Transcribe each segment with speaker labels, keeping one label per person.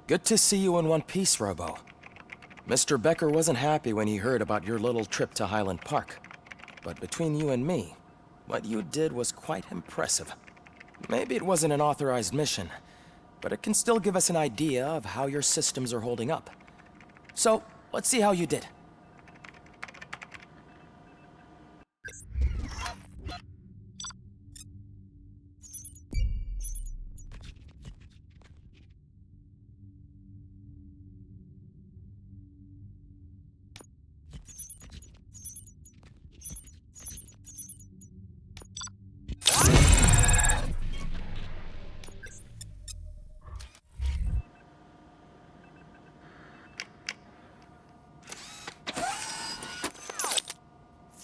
Speaker 1: Good to see you in one piece, Robo. Mr. Becker wasn't happy when he heard about your little trip to Highland Park. But between you and me, what you did was quite impressive. Maybe it wasn't an authorized mission, but it can still give us an idea of how your systems are holding up. So, let's see how you did.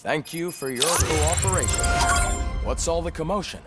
Speaker 1: Thank you for your cooperation. What's all the commotion?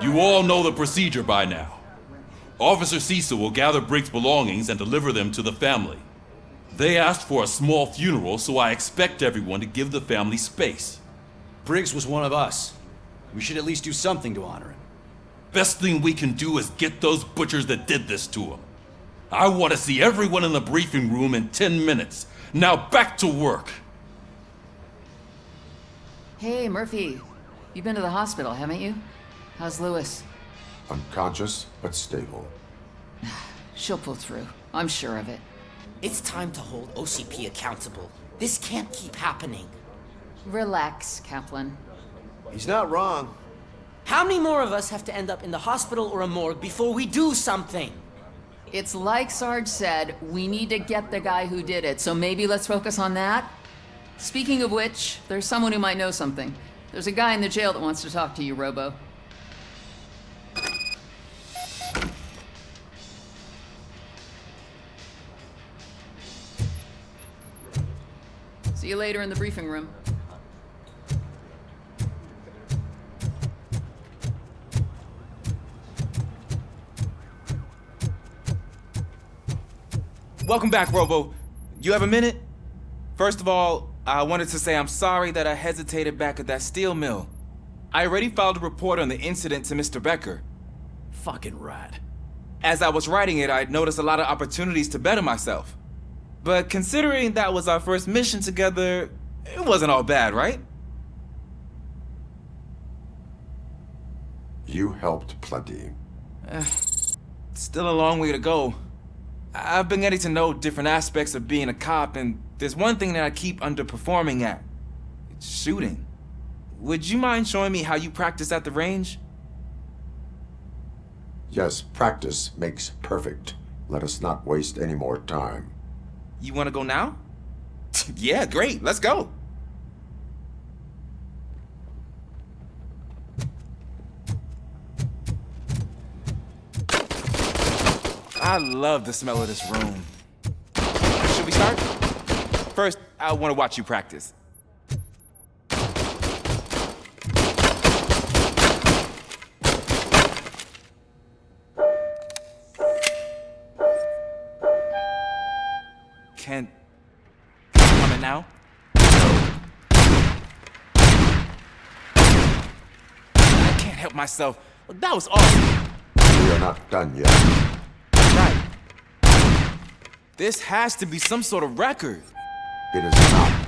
Speaker 2: You all know the procedure by now. Officer Cecil will gather Briggs' belongings and deliver them to the family. They asked for a small funeral, so I expect everyone to give the family space.
Speaker 3: Briggs was one of us. We should at least do something to honor him.
Speaker 2: Best thing we can do is get those butchers that did this to him. I want to see everyone in the briefing room in 10 minutes. Now back to work.
Speaker 4: Hey, Murphy. You've been to the hospital, haven't you? How's Lewis?
Speaker 5: Unconscious, but stable.
Speaker 4: She'll pull through. I'm sure of it.
Speaker 6: It's time to hold OCP accountable. This can't keep happening.
Speaker 4: Relax, Kaplan.
Speaker 7: He's not wrong.
Speaker 6: How many more of us have to end up in the hospital or a morgue before we do something?
Speaker 4: It's like Sarge said, we need to get the guy who did it, so maybe let's focus on that? Speaking of which, there's someone who might know something. There's a guy in the jail that wants to talk to you, Robo. See you later in the briefing room.
Speaker 8: Welcome back, Robo. You have a minute? First of all, I wanted to say I'm sorry that I hesitated back at that steel mill. I already filed a report on the incident to Mr. Becker.
Speaker 3: Fucking rat.
Speaker 8: As I was writing it, I'd noticed a lot of opportunities to better myself. But considering that was our first mission together, it wasn't all bad, right?
Speaker 5: You helped plenty.
Speaker 8: Still a long way to go. I've been getting to know different aspects of being a cop, and there's one thing that I keep underperforming at. It's shooting. Would you mind showing me how you practice at the range?
Speaker 5: Yes, practice makes perfect. Let us not waste any more time.
Speaker 8: You want to go now? Yeah, great. Let's go. I love the smell of this room. Should we start? First, I want to watch you practice. Can you come in now? I can't help myself. That was awesome.
Speaker 5: We are not done yet.
Speaker 8: Right. This has to be some sort of record.
Speaker 5: It is not.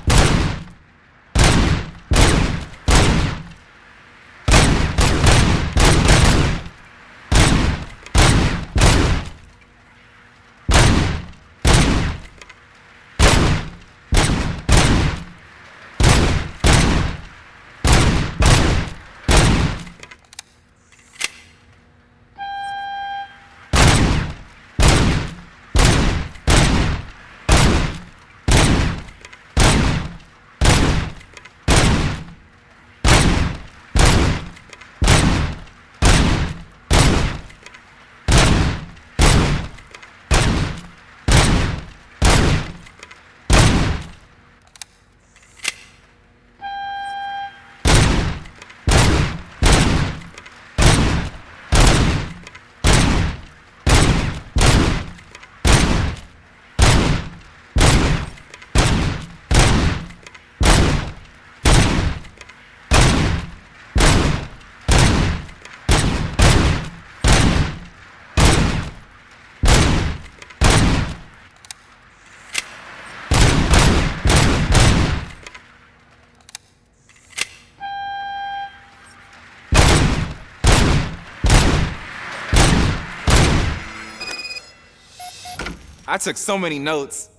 Speaker 8: I took so many notes.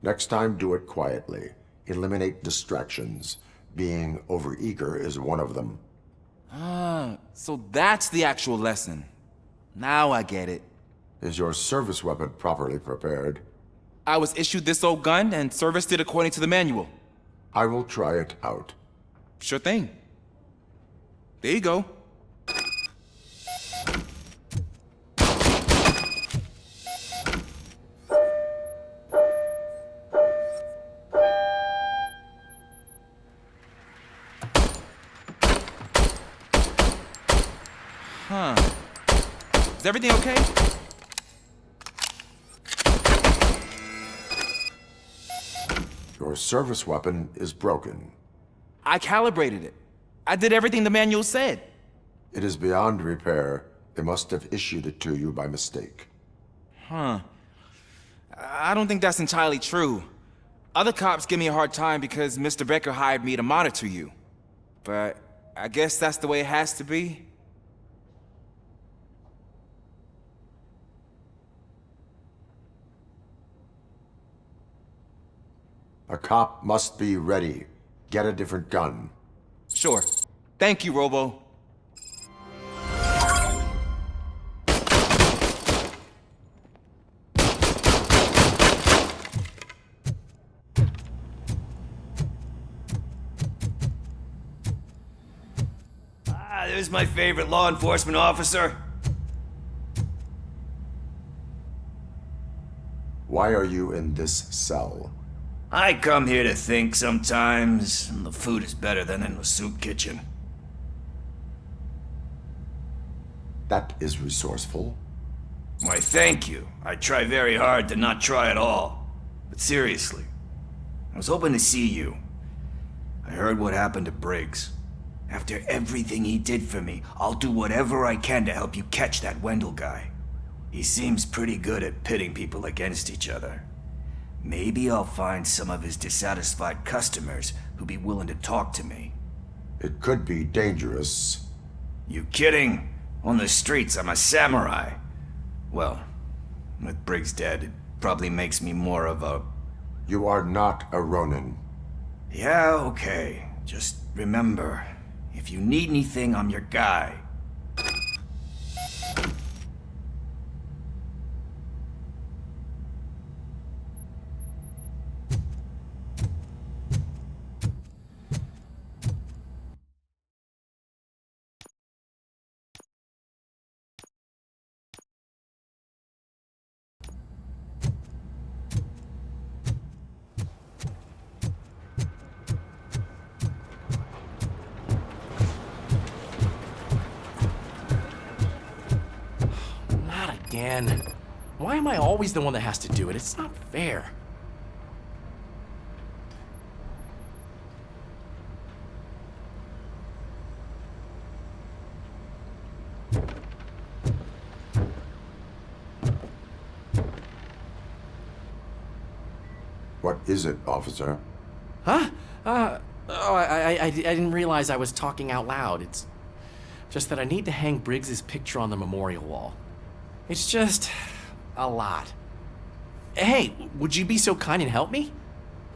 Speaker 5: Next time, do it quietly. Eliminate distractions. Being overeager is one of them.
Speaker 8: So that's the actual lesson. Now I get it.
Speaker 5: Is your service weapon properly prepared?
Speaker 8: I was issued this old gun and serviced it according to the manual.
Speaker 5: I will try it out.
Speaker 8: Sure thing. There you go. everything okay?
Speaker 5: Your service weapon is broken.
Speaker 8: I calibrated it. I did everything the manual said.
Speaker 5: It is beyond repair. They must have issued it to you by mistake.
Speaker 8: Huh. I don't think that's entirely true. Other cops give me a hard time because Mr. Becker hired me to monitor you. But I guess that's the way it has to be.
Speaker 5: A cop must be ready. Get a different gun.
Speaker 8: Sure. Thank you, Robo.
Speaker 7: There's my favorite law enforcement officer.
Speaker 5: Why are you in this cell?
Speaker 7: I come here to think sometimes, and the food is better than in the soup kitchen.
Speaker 5: That is resourceful.
Speaker 7: Why, thank you. I try very hard to not try at all. But seriously, I was hoping to see you. I heard what happened to Briggs. After everything he did for me, I'll do whatever I can to help you catch that Wendell guy. He seems pretty good at pitting people against each other. Maybe I'll find some of his dissatisfied customers who'd be willing to talk to me.
Speaker 5: It could be dangerous.
Speaker 7: You kidding? On the streets, I'm a samurai. Well, with Briggs dead, it probably makes me more of a...
Speaker 5: You are not a Ronin.
Speaker 7: Yeah, okay. Just remember, if you need anything, I'm your guy.
Speaker 9: Again. Why am I always the one that has to do it? It's not fair.
Speaker 5: What is it, officer?
Speaker 9: Huh? I didn't realize I was talking out loud. It's just that I need to hang Briggs's picture on the memorial wall. It's just a lot. Hey, would you be so kind and help me?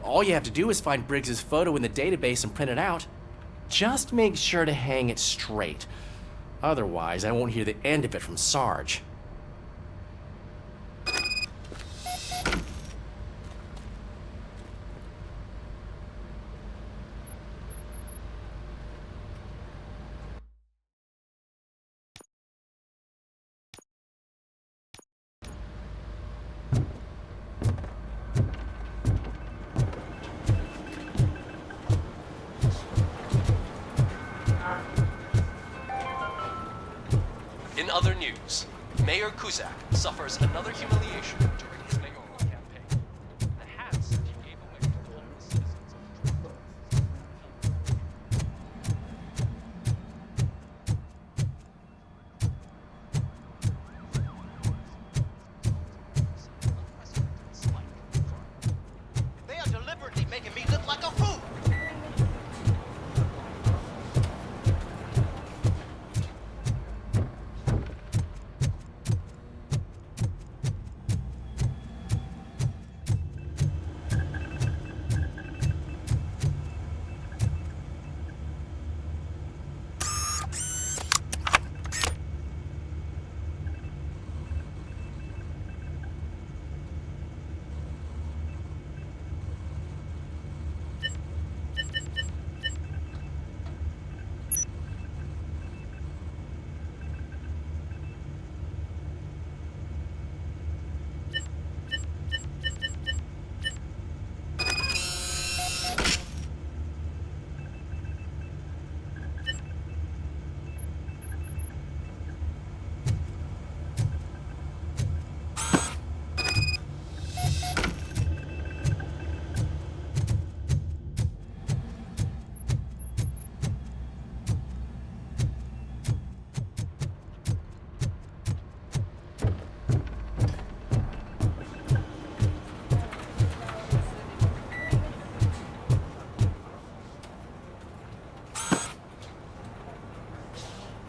Speaker 9: All you have to do is find Briggs's photo in the database and print it out. Just make sure to hang it straight. Otherwise, I won't hear the end of it from Sarge.
Speaker 10: In other news, Mayor Kuzak suffers another humiliation during his mayoral campaign. The hats he gave away to homeless citizens of
Speaker 11: They are deliberately making me look like a fool!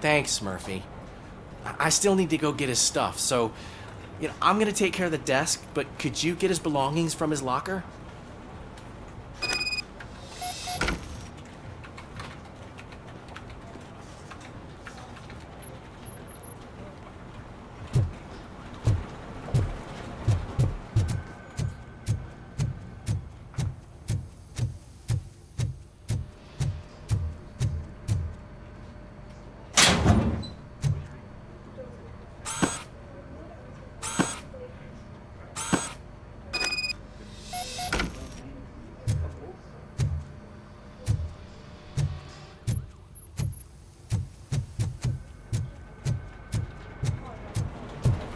Speaker 9: Thanks, Murphy. I still need to go get his stuff, so, I'm gonna take care of the desk, but could you get his belongings from his locker?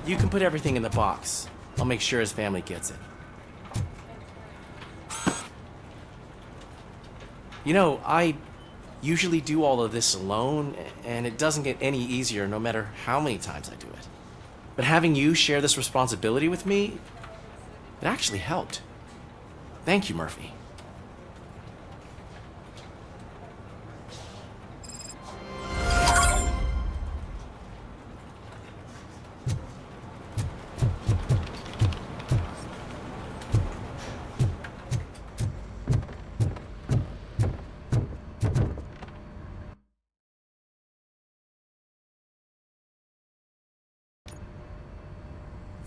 Speaker 9: You can put everything in the box. I'll make sure his family gets it. I usually do all of this alone, and it doesn't get any easier no matter how many times I do it. But having you share this responsibility with me, it actually helped. Thank you, Murphy.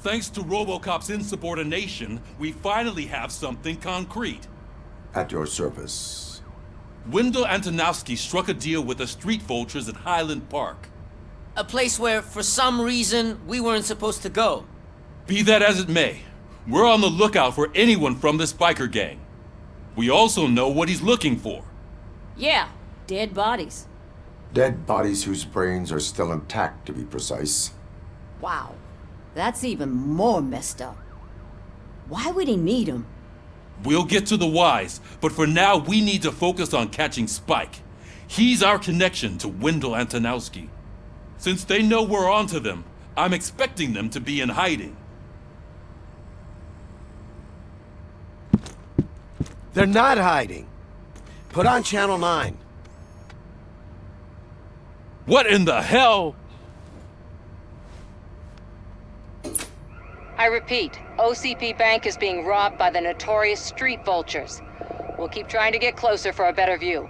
Speaker 2: Thanks to RoboCop's insubordination, we finally have something concrete.
Speaker 5: At your service.
Speaker 2: Wendell Antonowski struck a deal with the street vultures at Highland Park.
Speaker 6: A place where, for some reason, we weren't supposed to go.
Speaker 2: Be that as it may, we're on the lookout for anyone from this biker gang. We also know what he's looking for.
Speaker 12: Yeah, dead bodies.
Speaker 5: Dead bodies whose brains are still intact, to be precise.
Speaker 12: Wow, that's even more messed up. Why would he need them?
Speaker 2: We'll get to the whys, but for now we need to focus on catching Spike. He's our connection to Wendell Antonowski. Since they know we're onto them, I'm expecting them to be in hiding.
Speaker 13: They're not hiding. Put on Channel 9.
Speaker 2: What in the hell?
Speaker 14: I repeat, OCP Bank is being robbed by the notorious street vultures. We'll keep trying to get closer for a better view.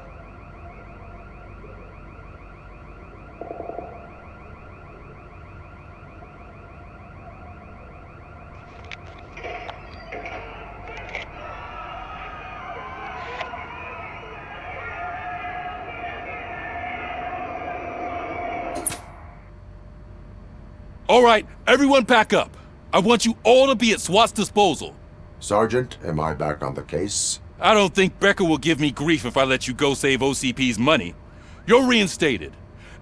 Speaker 2: All right, everyone pack up. I want you all to be at SWAT's disposal.
Speaker 5: Sergeant, am I back on the case?
Speaker 2: I don't think Becker will give me grief if I let you go save OCP's money. You're reinstated.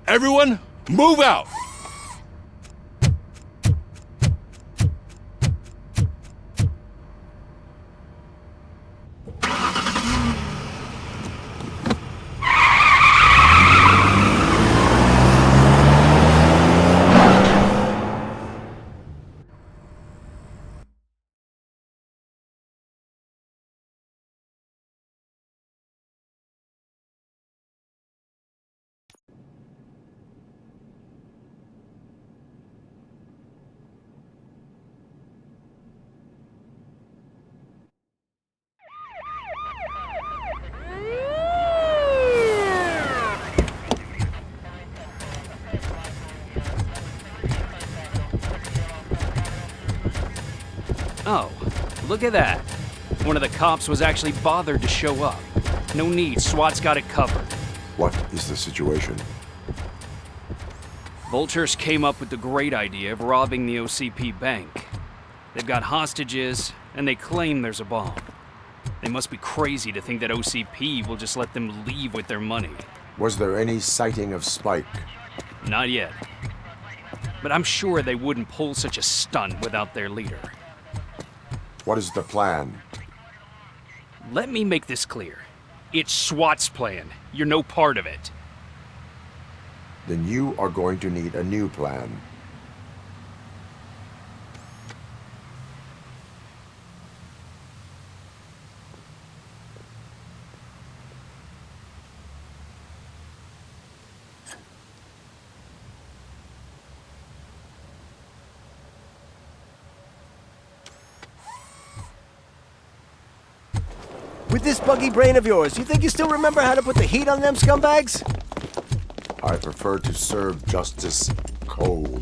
Speaker 2: Everyone, move out!
Speaker 15: Oh, look at that. One of the cops was actually bothered to show up. No need, SWAT's got it covered.
Speaker 5: What is the situation?
Speaker 15: Vultures came up with the great idea of robbing the OCP bank. They've got hostages, and they claim there's a bomb. They must be crazy to think that OCP will just let them leave with their money.
Speaker 5: Was there any sighting of Spike?
Speaker 15: Not yet. But I'm sure they wouldn't pull such a stunt without their leader.
Speaker 5: What is the plan?
Speaker 15: Let me make this clear. It's SWAT's plan. You're no part of it.
Speaker 5: Then you are going to need a new plan.
Speaker 13: With this buggy brain of yours, you think you still remember how to put the heat on them scumbags?
Speaker 5: I prefer to serve justice cold.